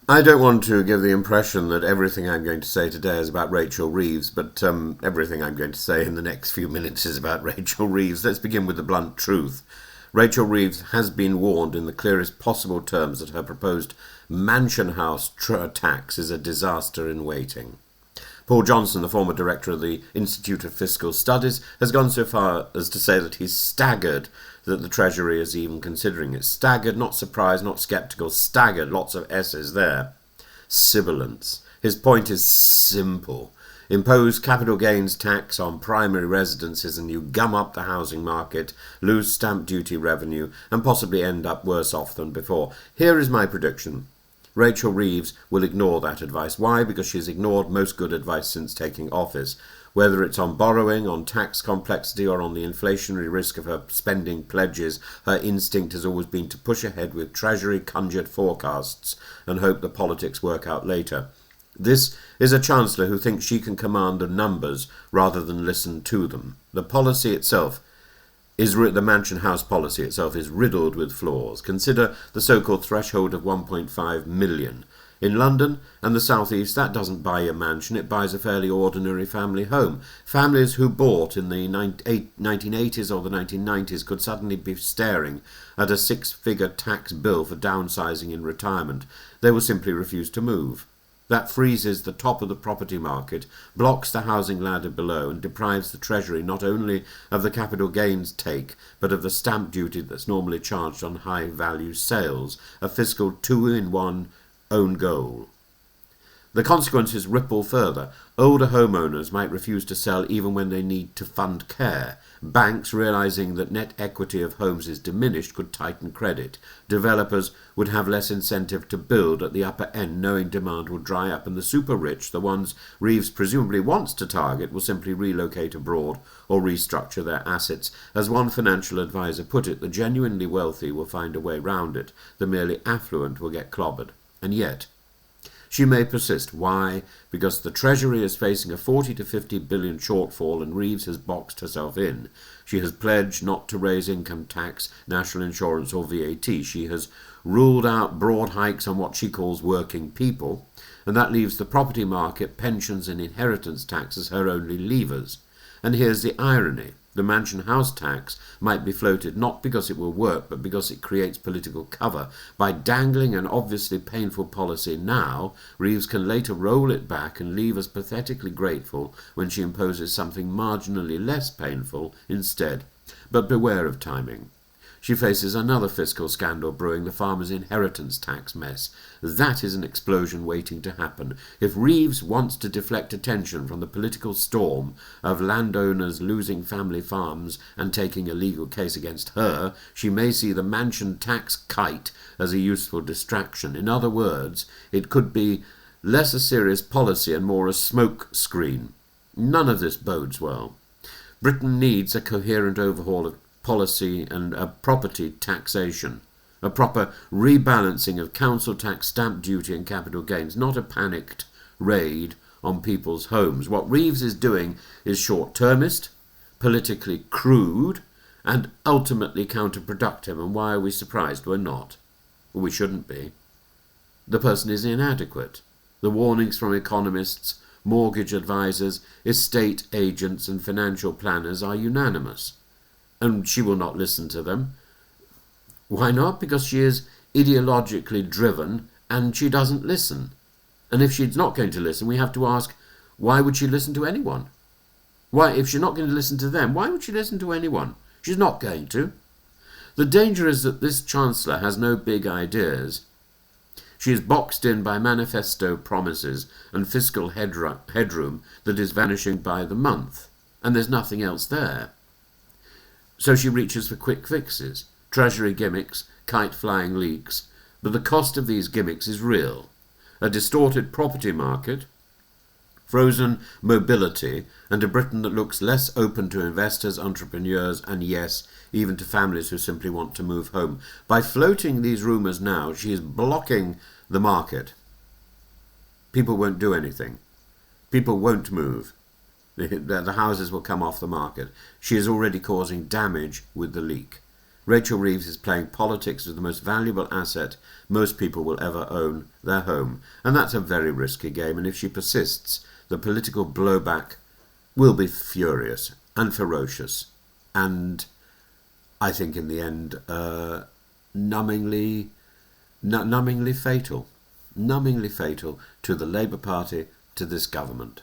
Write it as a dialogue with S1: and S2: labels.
S1: I don't want to give the impression that everything I'm going to say today is about Rachel Reeves, but everything I'm going to say in the next few minutes is about Rachel Reeves. Let's begin with the blunt truth. Rachel Reeves has been warned in the clearest possible terms that her proposed Mansion House tax is a disaster in waiting. Paul Johnson, the former director of the Institute of Fiscal Studies, has gone so far as to say that he's staggered that the Treasury is even considering it. Staggered, not surprised, not sceptical, staggered, lots of S's there. Sibilance. His point is simple. Impose capital gains tax on primary residences and you gum up the housing market, lose stamp duty revenue, and possibly end up worse off than before. Here is my prediction. Rachel Reeves will ignore that advice. Why? Because she's ignored most good advice since taking office. Whether it's on borrowing, on tax complexity, or on the inflationary risk of her spending pledges, her instinct has always been to push ahead with Treasury conjured forecasts and hope the politics work out later. This is a Chancellor who thinks she can command the numbers rather than listen to them. The policy itself the Mansion House policy itself is riddled with flaws. Consider the so-called threshold of 1.5 million. In London and the South East, that doesn't buy a mansion, it buys a fairly ordinary family home. Families who bought in the 1980s or the 1990s could suddenly be staring at a six-figure tax bill for downsizing in retirement. They will simply refuse to move. That freezes the top of the property market, blocks the housing ladder below, and deprives the Treasury not only of the capital gains take, but of the stamp duty that's normally charged on high-value sales, a fiscal two-in-one own goal. The consequences ripple further. Older homeowners might refuse to sell even when they need to fund care. Banks, realizing that net equity of homes is diminished, could tighten credit. Developers would have less incentive to build at the upper end, knowing demand will dry up, and the super-rich, the ones Reeves presumably wants to target, will simply relocate abroad or restructure their assets. As one financial advisor put it, the genuinely wealthy will find a way round it. The merely affluent will get clobbered. And yet, she may persist. Why? Because the Treasury is facing a 40 to 50 billion shortfall and Reeves has boxed herself in. She has pledged not to raise income tax, national insurance or VAT. She has ruled out broad hikes on what she calls working people, and that leaves the property market, pensions and inheritance tax as her only levers. And here's the irony. The Mansion House tax might be floated not because it will work, but because it creates political cover. By dangling an obviously painful policy now, Reeves can later roll it back and leave us pathetically grateful when she imposes something marginally less painful instead. But beware of timing. She faces another fiscal scandal brewing, the farmers' inheritance tax mess. That is an explosion waiting to happen. If Reeves wants to deflect attention from the political storm of landowners losing family farms and taking a legal case against her, she may see the mansion tax kite as a useful distraction. In other words, it could be less a serious policy and more a smoke screen. None of this bodes well. Britain needs a coherent overhaul of policy and a property taxation, a proper rebalancing of council tax, stamp duty and capital gains, not a panicked raid on people's homes. What Reeves is doing is short-termist, politically crude, and ultimately counterproductive. And why are we surprised? We're not. We shouldn't be. The person is inadequate. The warnings from economists, mortgage advisors, estate agents and financial planners are unanimous. And she will not listen to them. Why not? Because she is ideologically driven and she doesn't listen. And if she's not going to listen, we have to ask, why would she listen to anyone? Why, if she's not going to listen to them, why would she listen to anyone? She's not going to. The danger is that this Chancellor has no big ideas. She is boxed in by manifesto promises and fiscal headroom that is vanishing by the month. And there's nothing else there. So she reaches for quick fixes, Treasury gimmicks, kite-flying leaks, but the cost of these gimmicks is real. A distorted property market, frozen mobility, and a Britain that looks less open to investors, entrepreneurs, and yes, even to families who simply want to move home. By floating these rumours now, she is blocking the market. People won't do anything. People won't move. The houses will come off the market. She is already causing damage with the leak. Rachel Reeves is playing politics as the most valuable asset most people will ever own, their home. And that's a very risky game, and if she persists, the political blowback will be furious and ferocious, and I think in the end numbingly fatal to the Labour Party, to this government.